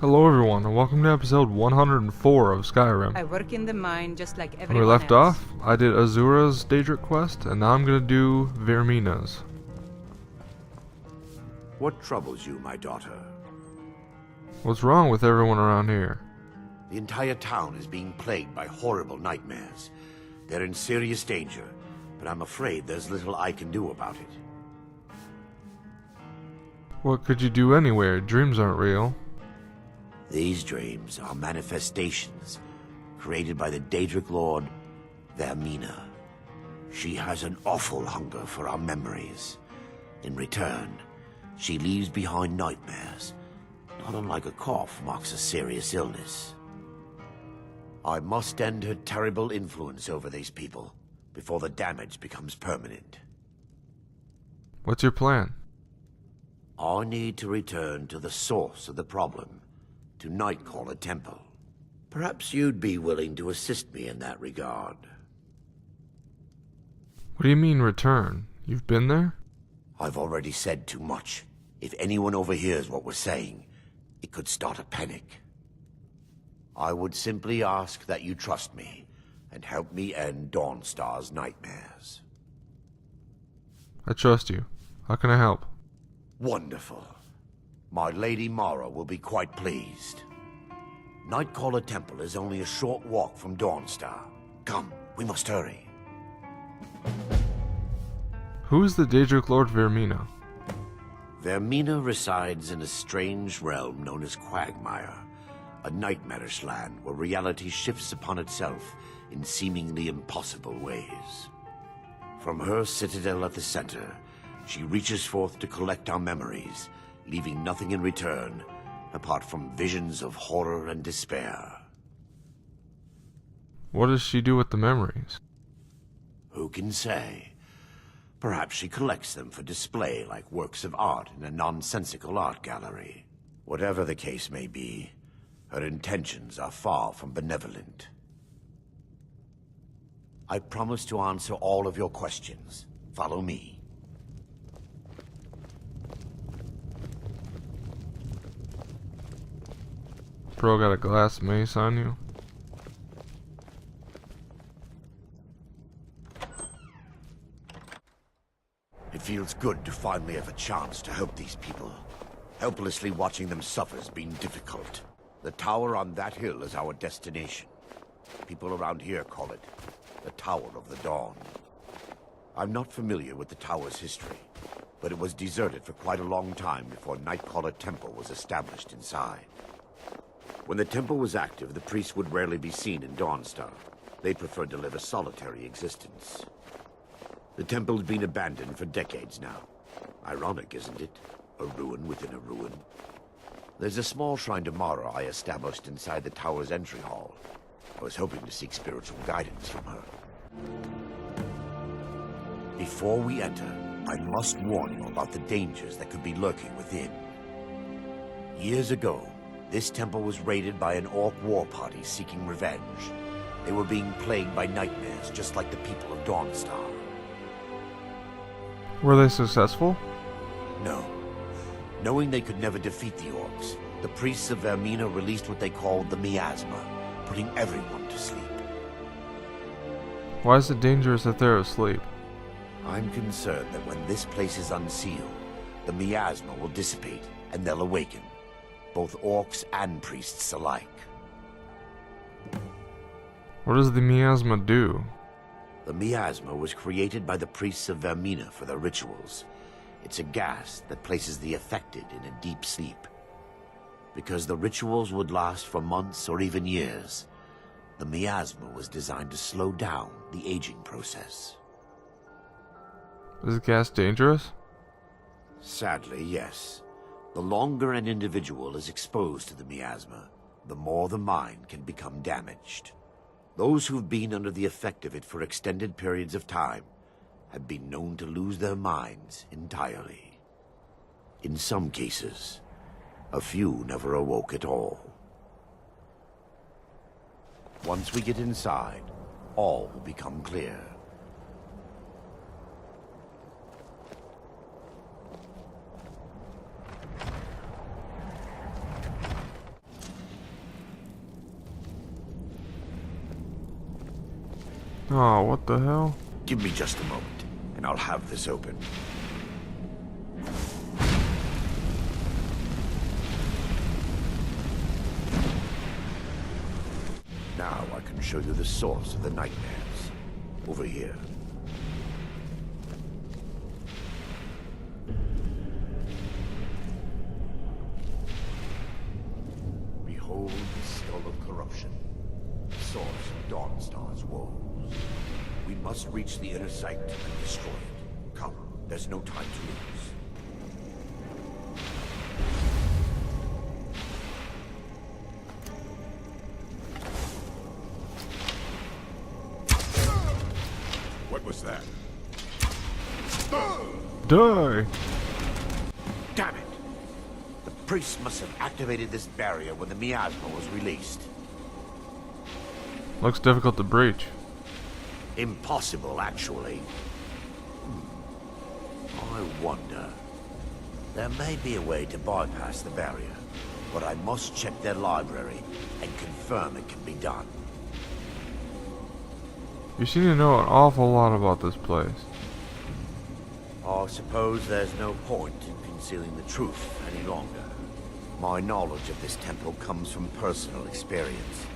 Hello everyone, and welcome to episode 104 of Skyrim. I work in the mine just like When everyone we left else. off, I did Azura's Daedric quest, and now I'm gonna do Vermina's. What troubles you, my daughter? What's wrong with everyone around here? The entire town is being plagued by horrible nightmares. They're in serious danger, but I'm afraid there's little I can do about it. What could you do anyway? Dreams aren't real. These dreams are manifestations created by the Daedric Lord, Vermina. She has an awful hunger for our memories. In return, she leaves behind nightmares, not unlike a cough marks a serious illness. I must end her terrible influence over these people before the damage becomes permanent. What's your plan? I need to return to the source of the problem, to Nightcaller Temple. Perhaps you'd be willing to assist me in that regard. What do you mean return? You've been there? I've already said too much. If anyone overhears what we're saying, it could start a panic. I would simply ask that you trust me and help me end Dawnstar's nightmares. I trust you. How can I help? Wonderful. My Lady Mara will be quite pleased. Nightcaller Temple is only a short walk from Dawnstar. Come, we must hurry. Who is the Daedric Lord Vermina? Vermina resides in a strange realm known as Quagmire, a nightmarish land where reality shifts upon itself in seemingly impossible ways. From her citadel at the center, she reaches forth to collect our memories, leaving nothing in return apart from visions of horror and despair. What does she do with the memories? Who can say? Perhaps she collects them for display like works of art in a nonsensical art gallery. Whatever the case may be, her intentions are far from benevolent. I promise to answer all of your questions. Follow me. Bro got a glass mace on you? It feels good to finally have a chance to help these people. Helplessly watching them suffer has been difficult. The tower on that hill is our destination. People around here call it the Tower of the Dawn. I'm not familiar with the tower's history, but it was deserted for quite a long time before Nightcaller Temple was established inside. When the temple was active, the priests would rarely be seen in Dawnstar. They preferred to live a solitary existence. The temple's been abandoned for decades now. Ironic, isn't it? A ruin within a ruin. There's a small shrine to Mara I established inside the tower's entry hall. I was hoping to seek spiritual guidance from her. Before we enter, I must warn you about the dangers that could be lurking within. Years ago, this temple was raided by an orc war party seeking revenge. They were being plagued by nightmares, just like the people of Dawnstar. Were they successful? No. Knowing they could never defeat the orcs, the priests of Vermina released what they called the miasma, putting everyone to sleep. Why is it dangerous if they're asleep? I'm concerned that when this place is unsealed, the miasma will dissipate and they'll awaken. Both orcs and priests alike. What does the miasma do? The miasma was created by the priests of Vermina for their rituals. It's a gas that places the affected in a deep sleep. Because the rituals would last for months or even years, the miasma was designed to slow down the aging process. Is the gas dangerous? Sadly, yes. The longer an individual is exposed to the miasma, the more the mind can become damaged. Those who've been under the effect of it for extended periods of time have been known to lose their minds entirely. In some cases, a few never awoke at all. Once we get inside, all will become clear. Oh, what the hell? Give me just a moment, and I'll have this open. Now I can show you the source of the nightmares. Over here. Behold the skull of corruption. The source of Dawnstar's woes. We must reach the inner sanctum and destroy it. Come, there's no time to lose. What was that? Die! Damn it! The priest must have activated this barrier when the miasma was released. Looks difficult to breach. Impossible, actually. I wonder. There may be a way to bypass the barrier, but I must check their library and confirm it can be done. You seem to know an awful lot about this place. I suppose there's no point in concealing the truth any longer. My knowledge of this temple comes from personal experience.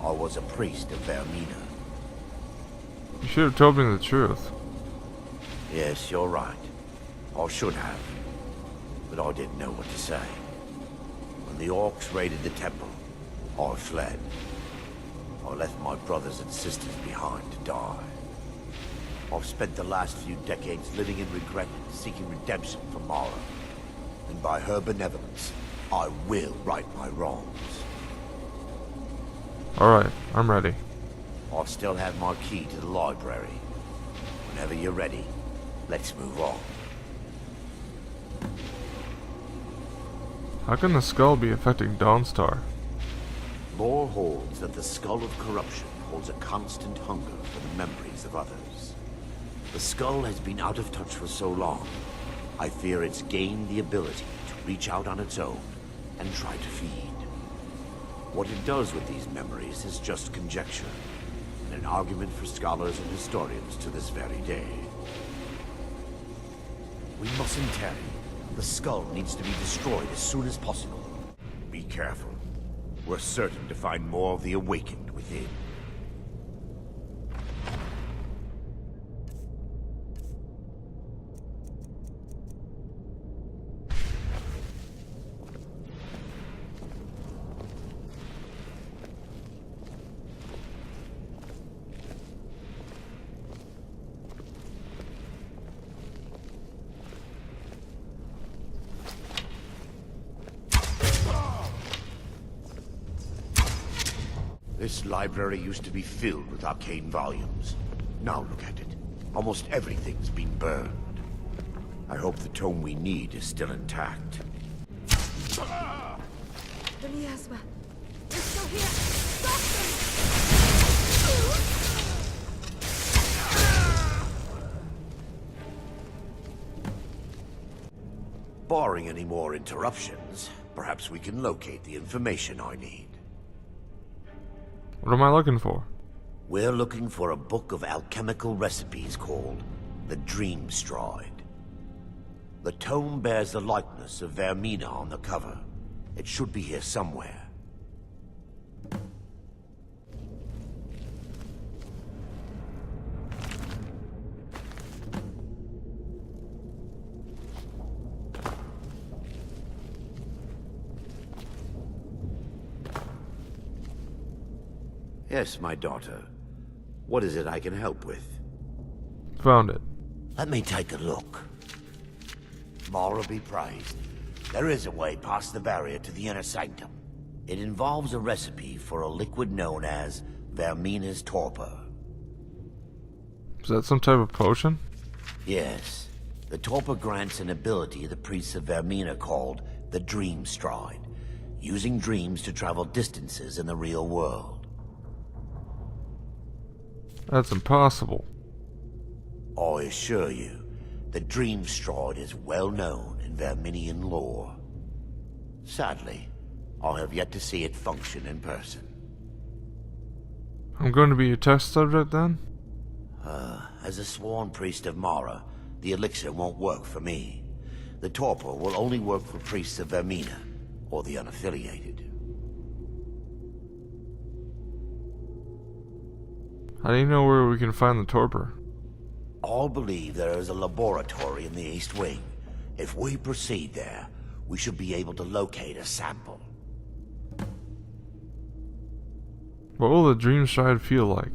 I was a priest of Vermina. You should have told me the truth. Yes, you're right. I should have. But I didn't know what to say. When the orcs raided the temple, I fled. I left my brothers and sisters behind to die. I've spent the last few decades living in regret and seeking redemption from Mara. And by her benevolence, I will right my wrongs. Alright, I'm ready. I still have my key to the library. Whenever you're ready, let's move on. How can the skull be affecting Dawnstar? Lore holds that the skull of corruption holds a constant hunger for the memories of others. The skull has been out of touch for so long, I fear it's gained the ability to reach out on its own and try to feed. What it does with these memories is just conjecture, and an argument for scholars and historians to this very day. We mustn't tarry. The skull needs to be destroyed as soon as possible. Be careful. We're certain to find more of the awakened within. This library used to be filled with arcane volumes. Now look at it. Almost everything's been burned. I hope the tome we need is still intact. The miasma. They're still here. Stop them! Barring any more interruptions, perhaps we can locate the information I need. What am I looking for? We're looking for a book of alchemical recipes called The Dream Stride. The tome bears the likeness of Vermina on the cover. It should be here somewhere. Yes, my daughter. What is it I can help with? Found it. Let me take a look. Mara be praised. There is a way past the barrier to the inner sanctum. It involves a recipe for a liquid known as Vermina's torpor. Is that some type of potion? Yes. The torpor grants an ability the priests of Vermina called the Dream Stride, using dreams to travel distances in the real world. That's impossible. I assure you, the Dream Stride is well known in Verminian lore. Sadly, I have yet to see it function in person. I'm going to be a test subject then? As a sworn priest of Mara, the elixir won't work for me. The torpor will only work for priests of Vermina, or the unaffiliated. How do you know where we can find the torpor? All believe there is a laboratory in the East Wing. If we proceed there, we should be able to locate a sample. What will the dream stride feel like?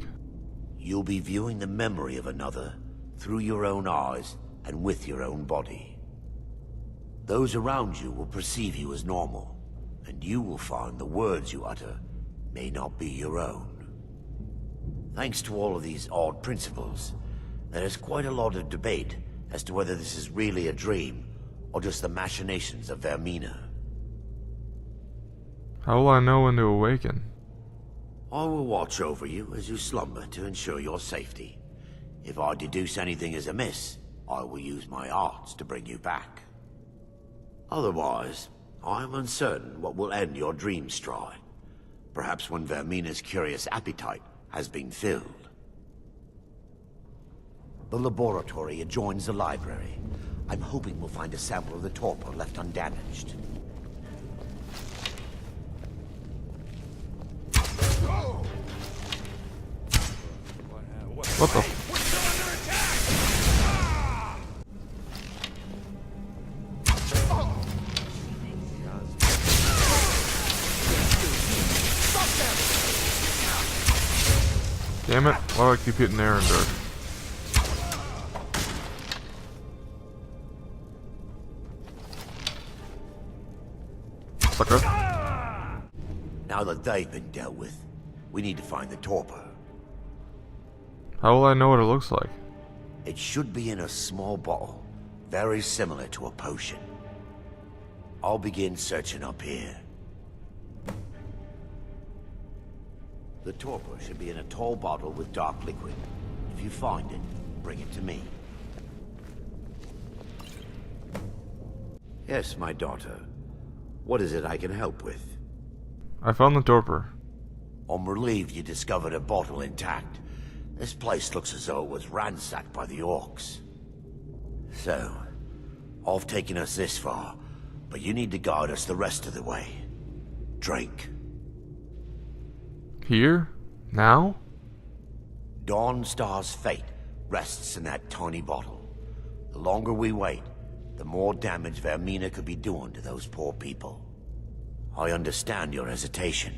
You'll be viewing the memory of another through your own eyes and with your own body. Those around you will perceive you as normal, and you will find the words you utter may not be your own. Thanks to all of these odd principles, there is quite a lot of debate as to whether this is really a dream or just the machinations of Vermina. How will I know when to awaken? I will watch over you as you slumber to ensure your safety. If I deduce anything is amiss, I will use my arts to bring you back. Otherwise, I am uncertain what will end your dream stride. Perhaps when Vermina's curious appetite has been filled. The laboratory adjoins the library. I'm hoping we'll find a sample of the torpor left undamaged. What the? Damn it, why do I keep hitting Erandur? Sucker. Now that they've been dealt with, we need to find the torpor. How will I know what it looks like? It should be in a small bottle, very similar to a potion. I'll begin searching up here. The torpor should be in a tall bottle with dark liquid. If you find it, bring it to me. Yes, my daughter. What is it I can help with? I found the torpor. I'm relieved you discovered a bottle intact. This place looks as though it was ransacked by the orcs. So, I've taken us this far, but you need to guide us the rest of the way. Drink. Here? Now? Dawnstar's fate rests in that tiny bottle. The longer we wait, the more damage Vermina could be doing to those poor people. I understand your hesitation,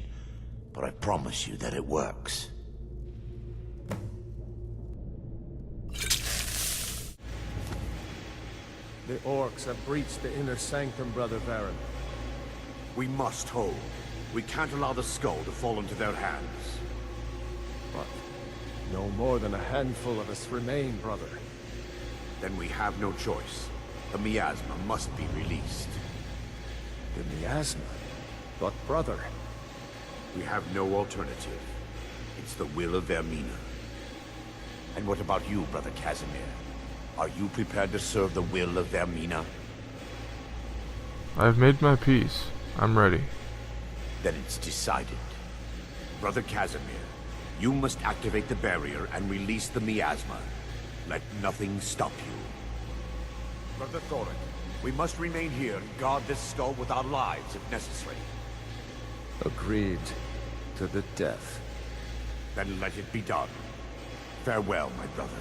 but I promise you that it works. The orcs have breached the inner sanctum, Brother Varen. We must hold. We can't allow the skull to fall into their hands. But no more than a handful of us remain, brother. Then we have no choice. The miasma must be released. The miasma? But brother... We have no alternative. It's the will of Vermina. And what about you, Brother Casimir? Are you prepared to serve the will of Vermina? I've made my peace. I'm ready. Then it's decided. Brother Casimir, you must activate the barrier and release the miasma. Let nothing stop you. Brother Thoric, we must remain here and guard this skull with our lives if necessary. Agreed to the death. Then let it be done. Farewell, my brothers.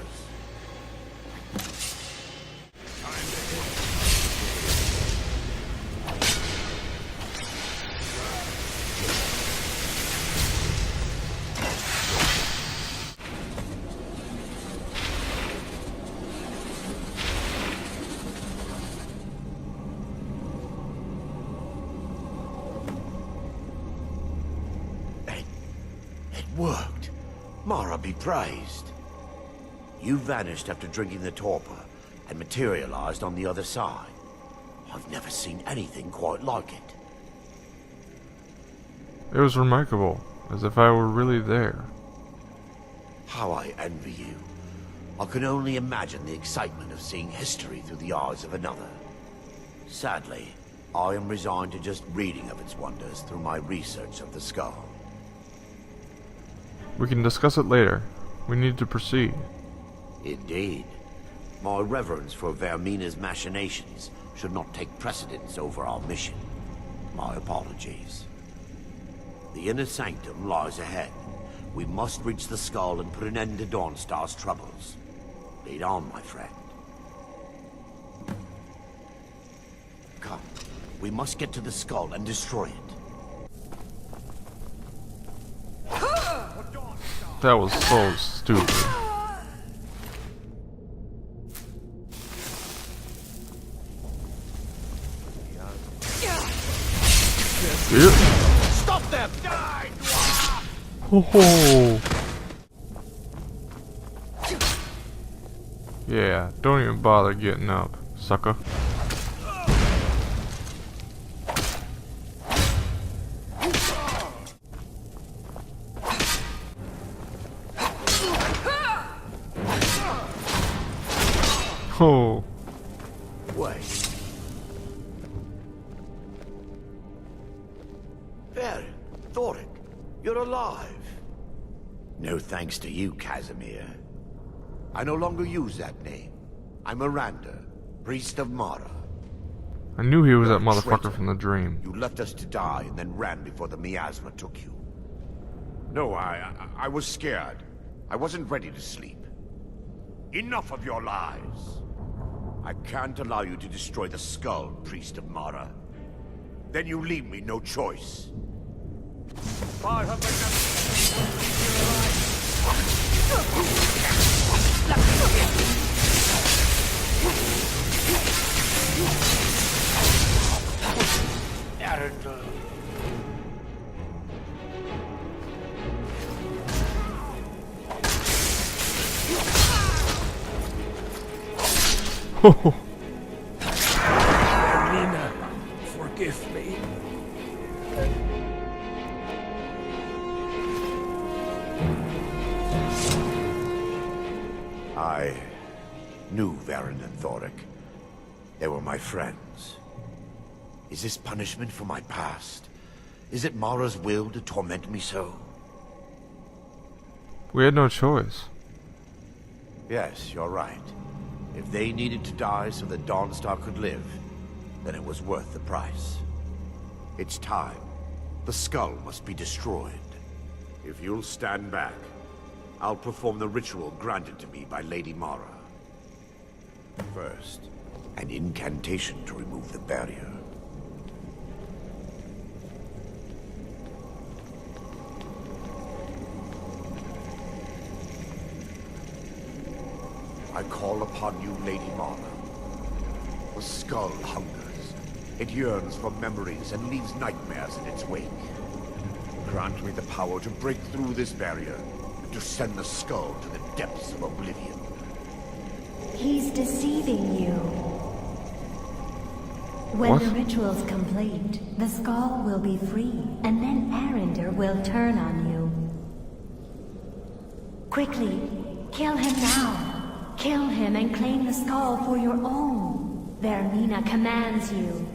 It worked. Mara be praised. You vanished after drinking the torpor and materialized on the other side. I've never seen anything quite like it. It was remarkable, as if I were really there. How I envy you. I can only imagine the excitement of seeing history through the eyes of another. Sadly, I am resigned to just reading of its wonders through my research of the skull. We can discuss it later. We need to proceed. Indeed. My reverence for Vermina's machinations should not take precedence over our mission. My apologies. The inner sanctum lies ahead. We must reach the skull and put an end to Dawnstar's troubles. Lead on, my friend. Come. We must get to the skull and destroy it. That was so stupid. Yep. Stop them! Die! Oh. Yeah, don't even bother getting up, sucker. Oh. Wait. There, Daedric, you're alive. No thanks to you, Casimir. I no longer use that name. I'm Erandur, priest of Mara. I knew he was that You're a motherfucker traitor. from the dream. You left us to die and then ran before the miasma took you. No, I was scared. I wasn't ready to sleep. Enough of your lies. I can't allow you to destroy the skull, priest of Mara. Then you leave me no choice. Erandur. Vermina, forgive me. I knew Varen and Daedric. They were my friends. Is this punishment for my past? Is it Mara's will to torment me so? We had no choice. Yes, you're right. If they needed to die so that Dawnstar could live, then it was worth the price. It's time. The skull must be destroyed. If you'll stand back, I'll perform the ritual granted to me by Lady Mara. First, an incantation to remove the barrier. I call upon you, Lady Mara. The skull hungers. It yearns for memories and leaves nightmares in its wake. Grant me the power to break through this barrier and to send the skull to the depths of oblivion. He's deceiving you. When What? the ritual's complete, the skull will be free, and then Erandur will turn on you. Quickly, kill him now. Kill him and claim the skull for your own. Vermina commands you.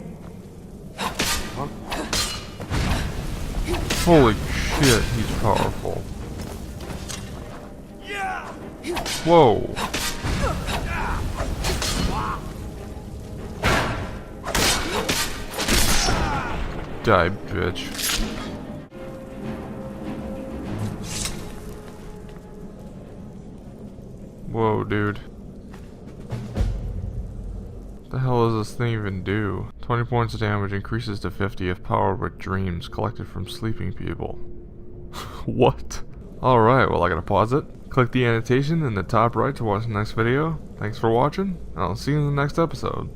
Holy shit, he's powerful. Whoa. Die, bitch. Whoa, dude. What the hell does this thing even do? 20 points of damage increases to 50 if powered with dreams collected from sleeping people. What? Alright, well I gotta pause it. Click the annotation in the top right to watch the next video. Thanks for watching, and I'll see you in the next episode.